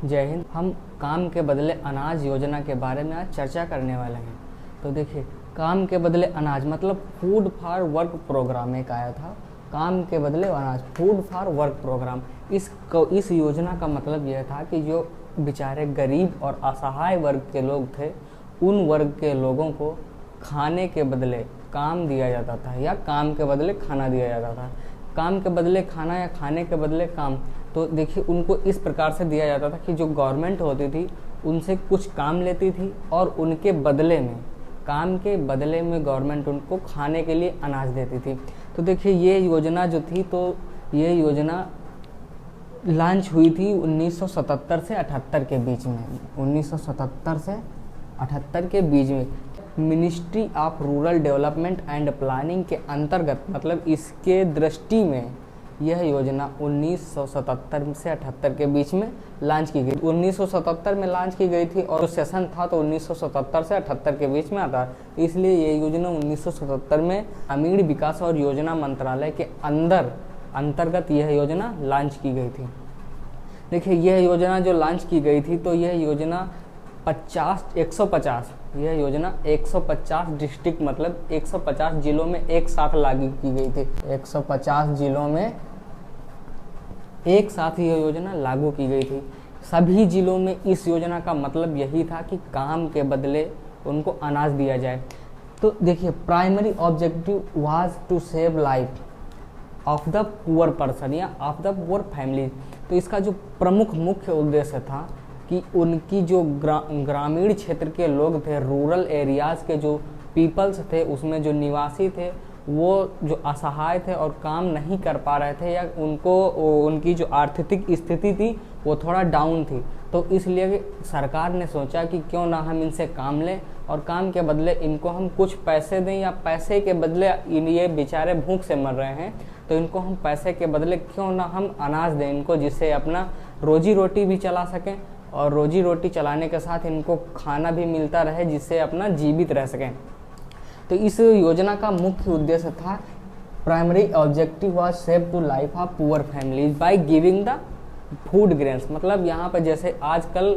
जय हिंद। हम काम के बदले अनाज योजना के बारे में आज चर्चा करने वाले हैं। तो देखिए, काम के बदले अनाज मतलब फूड फॉर वर्क प्रोग्राम एक आया था। काम के बदले अनाज, फूड फॉर वर्क प्रोग्राम। इस योजना का मतलब यह था कि जो बेचारे गरीब और असहाय वर्ग के लोग थे, उन वर्ग के लोगों को खाने के बदले काम दिया जाता था या काम के बदले खाना दिया जाता था। काम के बदले खाना या खाने के बदले काम। तो देखिए, उनको इस प्रकार से दिया जाता था कि जो गवर्नमेंट होती थी उनसे कुछ काम लेती थी और उनके बदले में, काम के बदले में गवर्नमेंट उनको खाने के लिए अनाज देती थी। तो देखिए, ये योजना जो थी, तो ये योजना लॉन्च हुई थी 1977 से 78 के बीच में। 1977 से 78 के बीच में ministry of rural development and planning के अंतर्गत, मतलब इसके दृष्टि में यह योजना 1977 से 78 के बीच में लॉन्च की गई। 1977 में लॉन्च की गई थी और सेशन था तो 1977 से 78 के बीच में आता, इसलिए ये योजना 1977 में ग्रामीण विकास और योजना मंत्रालय के अंतर्गत यह योजना लॉन्च की गई थी। देखिए, यह योजना जो लॉन्च की गई थी, तो यह योजना 150 यह योजना 150 डिस्ट्रिक्ट, मतलब 150 जिलों में एक साथ लागू की गई थी। 150 जिलों में एक साथ यह योजना लागू की गई थी। सभी जिलों में इस योजना का मतलब यही था कि काम के बदले उनको अनाज दिया जाए। तो देखिए, primary objective was to save life of the poor person या ऑफ द पुअर फैमिली। तो इसका जो मुख्य उद्देश्य था कि उनकी जो ग्रामीण क्षेत्र के लोग थे, रूरल एरियाज़ के जो पीपल्स थे, उसमें जो निवासी थे, वो जो असहाय थे और काम नहीं कर पा रहे थे या उनकी जो आर्थिक स्थिति थी वो थोड़ा डाउन थी, तो इसलिए सरकार ने सोचा कि क्यों ना हम इनसे काम लें और काम के बदले इनको हम कुछ पैसे दें, या पैसे के बदले ये बेचारे भूख से मर रहे हैं तो इनको हम पैसे के बदले क्यों ना हम अनाज दें इनको, जिससे अपना रोजी रोटी भी चला सकें और रोजी रोटी चलाने के साथ इनको खाना भी मिलता रहे, जिससे अपना जीवित रह सकें। तो इस योजना का मुख्य उद्देश्य था, primary objective was save to life of poor families by giving the food grains. मतलब यहाँ पर जैसे आजकल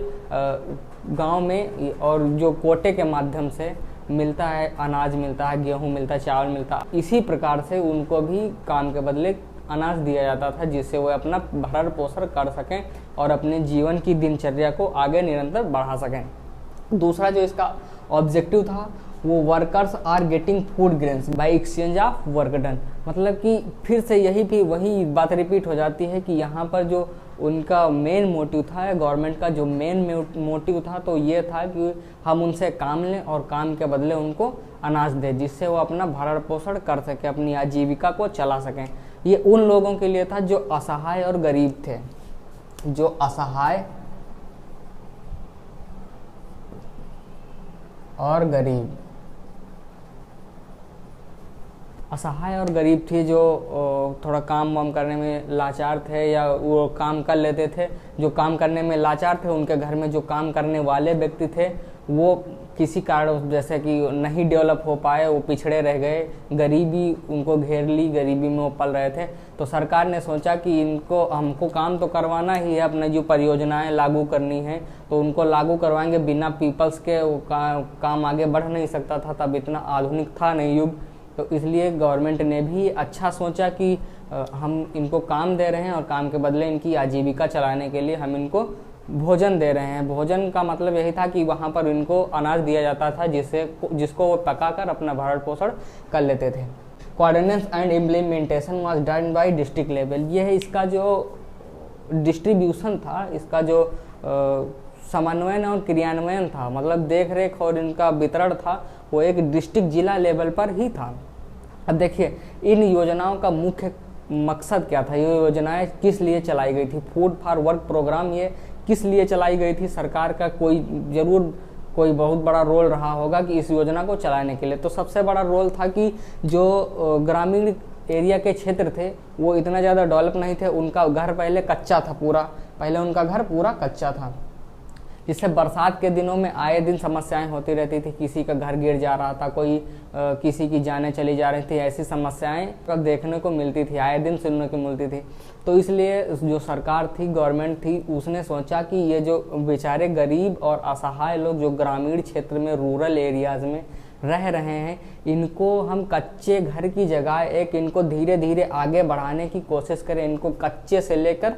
गांव में और जो कोटे के माध्यम से मिलता है, अनाज मिलता है, गेहूँ मिलता है, चावल मिलता है, इसी प्रकार से उनको भी काम के बदले अनाज दिया जाता था, जिससे वो अपना भरण पोषण कर सकें और अपने जीवन की दिनचर्या को आगे निरंतर बढ़ा सकें। दूसरा जो इसका ऑब्जेक्टिव था, वो workers are getting food grains by exchange of work done. मतलब कि फिर से वही बात रिपीट हो जाती है कि यहाँ पर जो उनका मेन मोटिव था, गवर्नमेंट का जो मेन मोटिव था, तो ये था कि हम उनसे काम लें और काम के बदले उनको अनाज दें, जिससे वो अपना भरण पोषण कर सकें, अपनी आजीविका को चला सकें। ये उन लोगों के लिए था जो असहाय और गरीब थे, जो असहाय और गरीब थे, जो थोड़ा काम वाम करने में लाचार थे या वो काम कर लेते थे। जो काम करने में लाचार थे, उनके घर में जो काम करने वाले व्यक्ति थे वो किसी कारण जैसे कि नहीं डेवलप हो पाए, वो पिछड़े रह गए, गरीबी उनको घेर ली, गरीबी में वो पल रहे थे। तो सरकार ने सोचा कि हमको काम तो करवाना ही है, अपने जो परियोजनाएं लागू करनी है तो उनको लागू करवाएंगे, बिना पीपल्स के वो काम आगे बढ़ नहीं सकता था, तब इतना आधुनिक था नहीं युग। तो इसलिए गवर्नमेंट ने भी अच्छा सोचा कि हम इनको काम दे रहे हैं और काम के बदले इनकी आजीविका चलाने के लिए हम इनको भोजन दे रहे हैं। भोजन का मतलब यही था कि वहाँ पर इनको अनाज दिया जाता था, जिसको वो पकाकर अपना भरण पोषण कर लेते थे। Coordination and implementation was done by district level. ये है इसका जो डिस्ट्रीब्यूशन था, इसका जो समन्वयन और क्रियान्वयन था, मतलब देख रेख और इनका वितरण था, वो एक डिस्ट्रिक्ट जिला लेवल पर ही था। अब देखिए, इन योजनाओं का मुख्य मकसद क्या था, ये योजनाएं किस लिए चलाई गई थी। फूड फॉर वर्क प्रोग्राम ये किस लिए चलाई गई थी, सरकार का कोई बहुत बड़ा रोल रहा होगा कि इस योजना को चलाने के लिए। तो सबसे बड़ा रोल था कि जो ग्रामीण एरिया के क्षेत्र थे वो इतना ज़्यादा डेवलप नहीं थे, उनका घर पहले कच्चा था, उनका घर पूरा कच्चा था। जिससे बरसात के दिनों में आए दिन समस्याएं होती रहती थी। किसी का घर गिर जा रहा था, कोई किसी की जानें चली जा रही थी, ऐसी समस्याएं देखने को मिलती थी, आए दिन सुनने को मिलती थी। तो इसलिए जो सरकार थी, गवर्नमेंट थी, उसने सोचा कि ये जो बेचारे गरीब और असहाय लोग जो ग्रामीण क्षेत्र में, रूरल एरियाज में रह रहे हैं, इनको हम कच्चे घर की जगह इनको धीरे धीरे आगे बढ़ाने की कोशिश करें। इनको कच्चे से लेकर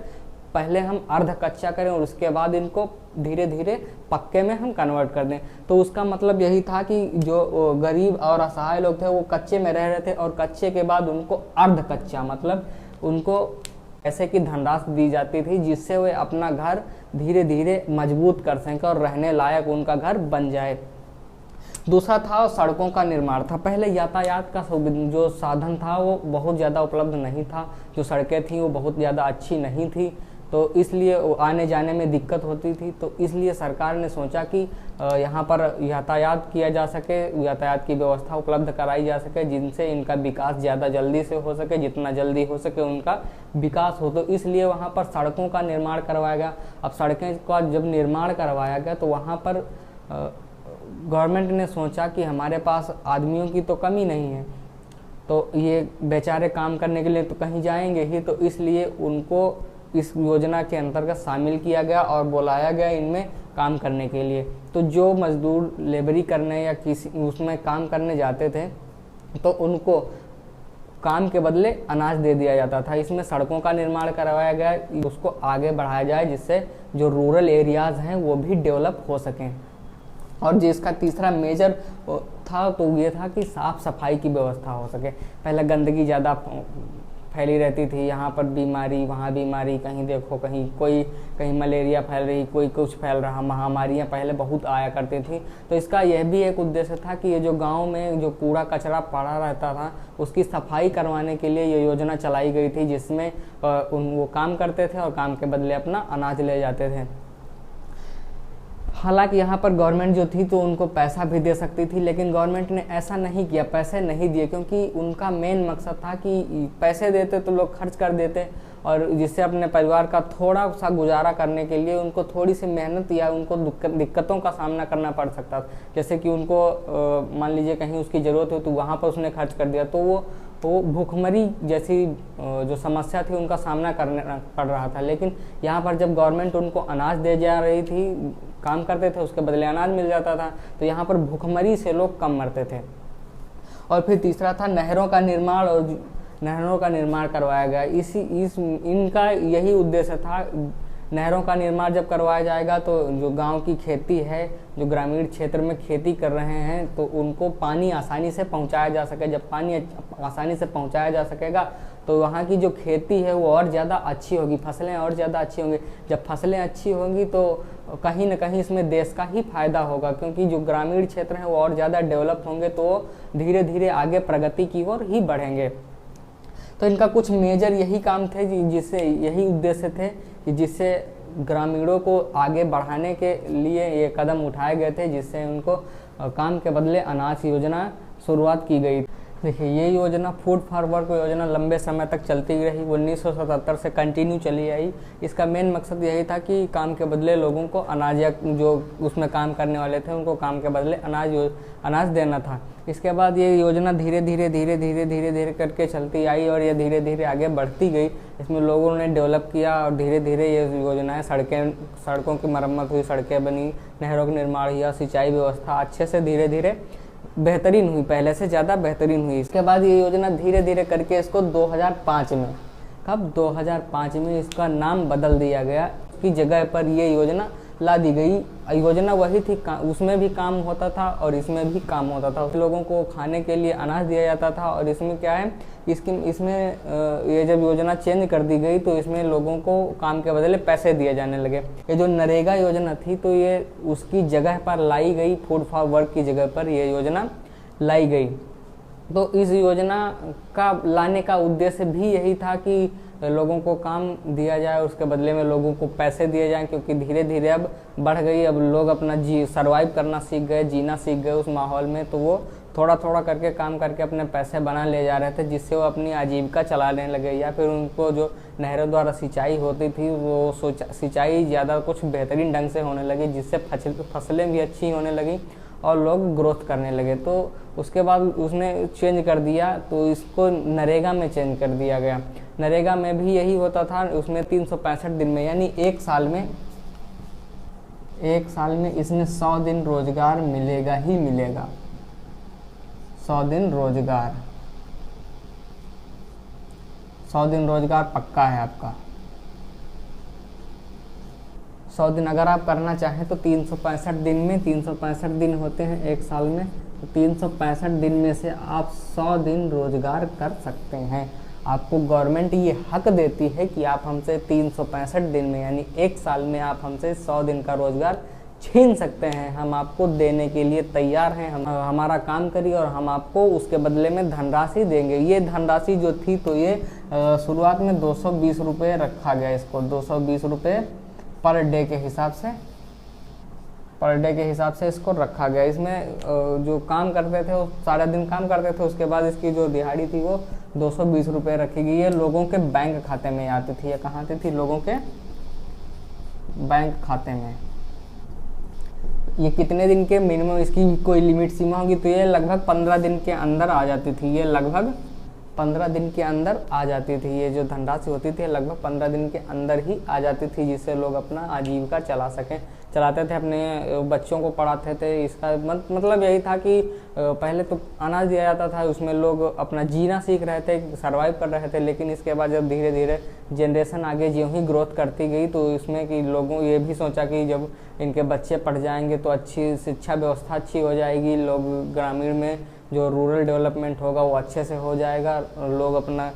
पहले हम अर्ध कच्चा करें और उसके बाद इनको धीरे धीरे पक्के में हम कन्वर्ट कर दें। तो उसका मतलब यही था कि जो गरीब और असहाय लोग थे वो कच्चे में रह रहे थे, और कच्चे के बाद उनको अर्ध कच्चा, मतलब उनको ऐसे की धनराशि दी जाती थी जिससे वे अपना घर धीरे धीरे मजबूत कर सकें और रहने लायक उनका घर बन जाए। दूसरा था सड़कों का निर्माण था। पहले यातायात का जो साधन था वो बहुत ज़्यादा उपलब्ध नहीं था, जो सड़कें थी वो बहुत ज़्यादा अच्छी नहीं थी, तो इसलिए आने जाने में दिक्कत होती थी। तो इसलिए सरकार ने सोचा कि यहाँ पर यातायात किया जा सके, यातायात की व्यवस्था उपलब्ध कराई जा सके, जिनसे इनका विकास ज़्यादा जल्दी से हो सके, जितना जल्दी हो सके उनका विकास हो। तो इसलिए वहाँ पर सड़कों का निर्माण करवाया गया। अब सड़कें का जब निर्माण करवाया गया तो वहाँ पर गवर्नमेंट ने सोचा कि हमारे पास आदमियों की तो कमी नहीं है, तो ये बेचारे काम करने के लिए तो कहीं जाएंगे ही, तो इसलिए उनको इस योजना के अंतर्गत शामिल किया गया और बुलाया गया इनमें काम करने के लिए। तो जो मजदूर लेबरी करने या किसी उसमें काम करने जाते थे तो उनको काम के बदले अनाज दे दिया जाता था। इसमें सड़कों का निर्माण करवाया गया, उसको आगे बढ़ाया जाए जिससे जो रूरल एरियाज़ हैं वो भी डेवलप हो सकें। और जिसका तीसरा मेजर था तो ये था कि साफ़ सफाई की व्यवस्था हो सके। पहले गंदगी ज़्यादा फैली रहती थी, यहाँ पर बीमारी, वहाँ बीमारी, कहीं देखो कहीं मलेरिया फैल रही, कोई कुछ फैल रहा, महामारियाँ पहले बहुत आया करती थी। तो इसका यह भी एक उद्देश्य था कि ये जो गांव में जो कूड़ा कचरा पड़ा रहता था उसकी सफाई करवाने के लिए ये योजना चलाई गई थी, जिसमें वो काम करते थे और काम के बदले अपना अनाज ले जाते थे। हालांकि यहाँ पर गवर्नमेंट जो थी तो उनको पैसा भी दे सकती थी, लेकिन गवर्नमेंट ने ऐसा नहीं किया, पैसे नहीं दिए, क्योंकि उनका मेन मकसद था कि पैसे देते तो लोग खर्च कर देते और जिससे अपने परिवार का थोड़ा सा गुजारा करने के लिए उनको थोड़ी सी मेहनत या उनको दिक्कतों का सामना करना पड़ सकता था। जैसे कि उनको मान लीजिए कहीं उसकी ज़रूरत हो तो वहाँ पर उसने खर्च कर दिया, तो वो भूखमरी जैसी जो समस्या थी उनका सामना करना पड़ रहा था। लेकिन यहाँ पर जब गवर्नमेंट उनको अनाज दे जा रही थी, काम करते थे उसके बदले अनाज मिल जाता था, तो यहाँ पर भूखमरी से लोग कम मरते थे। और फिर तीसरा था नहरों का निर्माण, और नहरों का निर्माण करवाया गया। इनका यही उद्देश्य था। नहरों का निर्माण जब करवाया जाएगा तो जो गांव की खेती है, जो ग्रामीण क्षेत्र में खेती कर रहे हैं, तो उनको पानी आसानी से पहुंचाया जा सके। जब पानी आसानी से पहुंचाया जा सकेगा तो वहाँ की जो खेती है वो और ज़्यादा अच्छी होगी, फसलें और ज़्यादा अच्छी होंगी। जब फसलें अच्छी होंगी तो कहीं ना कहीं इसमें देश का ही फायदा होगा, क्योंकि जो ग्रामीण क्षेत्र हैं वो और ज़्यादा डेवलप होंगे तो धीरे धीरे आगे प्रगति की ओर ही बढ़ेंगे। तो इनका कुछ मेजर यही काम थे, जिससे यही उद्देश्य थे कि जिससे ग्रामीणों को आगे बढ़ाने के लिए ये कदम उठाए गए थे, जिससे उनको काम के बदले अनाज योजना शुरुआत की गई। देखिए, ये योजना फूड फॉर वर्क योजना लंबे समय तक चलती रही, 1977 से कंटिन्यू चली आई। इसका मेन मकसद यही था कि काम के बदले लोगों को अनाज, या जो उसमें काम करने वाले थे उनको काम के बदले अनाज देना था। इसके बाद ये योजना धीरे धीरे करके चलती आई और ये धीरे धीरे आगे बढ़ती गई। इसमें लोगों ने डेवलप किया और धीरे धीरे ये योजनाएं, सड़कों की मरम्मत हुई, सड़कें बनी, नहरों का निर्माण हुआ, सिंचाई व्यवस्था अच्छे से धीरे धीरे बेहतरीन हुई, पहले से ज़्यादा बेहतरीन हुई। इसके बाद ये योजना धीरे धीरे करके इसको 2005 में, कब 2005 में इसका नाम बदल दिया गया, की जगह पर ये योजना ला दी गई। योजना वही थी, उसमें भी काम होता था और इसमें भी काम होता था। लोगों को खाने के लिए अनाज दिया जाता था। और इसमें क्या है, इसमें ये जब योजना चेंज कर दी गई तो इसमें लोगों को काम के बदले पैसे दिए जाने लगे। ये जो नरेगा योजना थी तो ये उसकी जगह पर लाई गई, फूड फॉर वर्क की जगह पर ये योजना लाई गई। तो इस योजना का लाने का उद्देश्य भी यही था कि लोगों को काम दिया जाए, उसके बदले में लोगों को पैसे दिए जाएं, क्योंकि धीरे धीरे अब बढ़ गई, अब लोग अपना सर्वाइव करना सीख गए, जीना सीख गए उस माहौल में, तो वो थोड़ा थोड़ा करके काम करके अपने पैसे बना ले जा रहे थे, जिससे वो अपनी आजीविका चलाने लगे। या फिर उनको जो नहरों द्वारा सिंचाई होती थी वो सिंचाई ज़्यादा कुछ बेहतरीन ढंग से होने लगी, जिससे फसलें भी अच्छी होने लगी और लोग ग्रोथ करने लगे। तो उसके बाद उसने चेंज कर दिया, तो इसको नरेगा में चेंज कर दिया गया। नरेगा में भी यही होता था, उसमें 365 दिन में यानी एक साल में इसमें 100 दिन रोजगार मिलेगा ही मिलेगा। 100 दिन रोजगार, 100 दिन रोजगार पक्का है आपका। 100 दिन अगर आप करना चाहें तो 365 दिन में, 365 दिन होते हैं एक साल में, तो 365 दिन में से आप 100 दिन रोजगार कर सकते हैं। आपको गवर्नमेंट ये हक देती है कि आप हमसे 365 दिन में यानी एक साल में आप हमसे 100 दिन का रोजगार छीन सकते हैं। हम आपको देने के लिए तैयार हैं, हमारा काम करिए और हम आपको उसके बदले में धनराशि देंगे। ये धनराशि जो थी तो ये शुरुआत में 220 रुपये रखा गया, इसको 220 रुपये पर डे के हिसाब से इसको रखा गया। इसमें जो काम करते थे वो सारा दिन काम करते थे, उसके बाद इसकी जो दिहाड़ी थी वो 220 रुपये रखी गई। ये लोगों के बैंक खाते में आती थी। ये कहाँ आती थी? लोगों के बैंक खाते में। ये कितने दिन के मिनिमम, इसकी कोई लिमिट सीमा होगी, तो ये लगभग 15 दिन के अंदर आ जाती थी। ये लगभग 15 दिन के अंदर आ जाती थी। ये जो धनराशि होती थी लगभग 15 दिन के अंदर ही आ जाती थी, जिससे लोग अपना आजीविका चलाते थे, अपने बच्चों को पढ़ाते थे। इसका मतलब यही था कि पहले तो अनाज दिया जाता था, उसमें लोग अपना जीना सीख रहे थे, सर्वाइव कर रहे थे। लेकिन इसके बाद जब धीरे धीरे जनरेशन आगे ज्यों ही ग्रोथ करती गई, तो इसमें कि लोगों ये भी सोचा कि जब इनके बच्चे पढ़ जाएंगे तो अच्छी शिक्षा व्यवस्था अच्छी हो जाएगी, लोग ग्रामीण में जो रूरल डेवलपमेंट होगा वो अच्छे से हो जाएगा, लोग अपना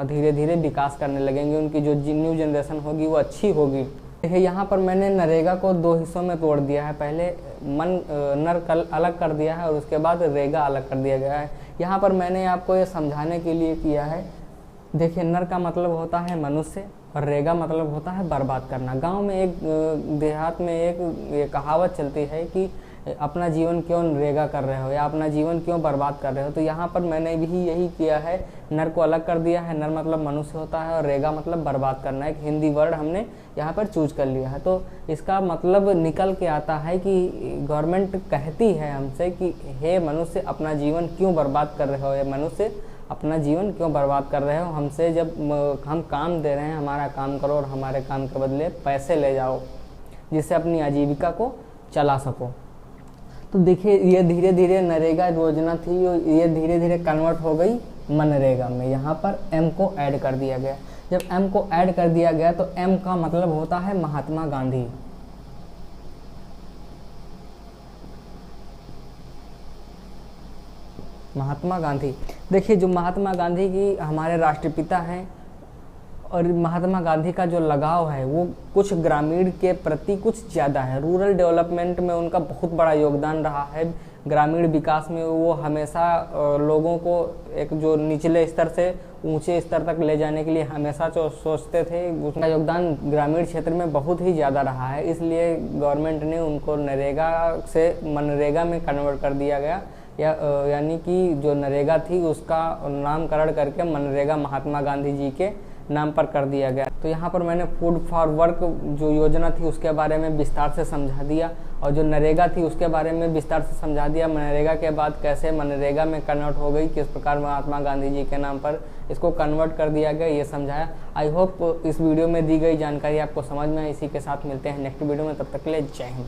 धीरे धीरे विकास करने लगेंगे, उनकी जो न्यू जनरेशन होगी वो अच्छी होगी। देखिए यहाँ पर मैंने नरेगा को 2 हिस्सों में तोड़ दिया है। पहले नर अलग कर दिया है और उसके बाद रेगा अलग कर दिया गया है। यहाँ पर मैंने आपको ये समझाने के लिए किया है। देखिए नर का मतलब होता है मनुष्य और रेगा मतलब होता है बर्बाद करना। गांव में एक देहात में एक कहावत चलती है कि अपना जीवन क्यों रेगा कर रहे हो या अपना जीवन क्यों बर्बाद कर रहे हो। तो यहाँ पर मैंने भी यही किया है, नर को अलग कर दिया है। नर मतलब मनुष्य होता है और रेगा मतलब बर्बाद करना। एक हिंदी वर्ड हमने यहाँ पर चूज कर लिया है। तो इसका मतलब निकल के आता है कि गवर्नमेंट कहती है हमसे कि हे मनुष्य अपना जीवन क्यों बर्बाद कर रहे हो, या मनुष्य अपना जीवन क्यों बर्बाद कर रहे हो। हमसे जब हम काम दे रहे हैं, हमारा काम करो और हमारे काम के बदले पैसे ले जाओ, जिससे अपनी आजीविका को चला सको। तो देखिए ये धीरे धीरे नरेगा योजना थी, ये धीरे धीरे कन्वर्ट हो गई मनरेगा में। यहाँ पर एम को ऐड कर दिया गया। जब एम को ऐड कर दिया गया तो एम का मतलब होता है महात्मा गांधी। महात्मा गांधी, देखिए जो महात्मा गांधी की हमारे राष्ट्रपिता हैं, और महात्मा गांधी का जो लगाव है वो कुछ ग्रामीण के प्रति कुछ ज़्यादा है। रूरल डेवलपमेंट में उनका बहुत बड़ा योगदान रहा है। ग्रामीण विकास में वो हमेशा लोगों को एक जो निचले स्तर से ऊंचे स्तर तक ले जाने के लिए हमेशा जो सोचते थे, उसका योगदान ग्रामीण क्षेत्र में बहुत ही ज़्यादा रहा है। इसलिए गवर्नमेंट ने उनको नरेगा से मनरेगा में कन्वर्ट कर दिया गया, यानी कि जो नरेगा थी उसका नामकरण करके मनरेगा महात्मा गांधी जी के नाम पर कर दिया गया। तो यहाँ पर मैंने फूड फॉर वर्क जो योजना थी उसके बारे में विस्तार से समझा दिया, और जो नरेगा थी उसके बारे में विस्तार से समझा दिया। मनरेगा के बाद कैसे मनरेगा में कन्वर्ट हो गई, किस प्रकार महात्मा गांधी जी के नाम पर इसको कन्वर्ट कर दिया गया, ये समझाया। आई होप इस वीडियो में दी गई जानकारी आपको समझ में आए। इसी के साथ मिलते हैं नेक्स्ट वीडियो में, तब तक के लिए जय हिंद।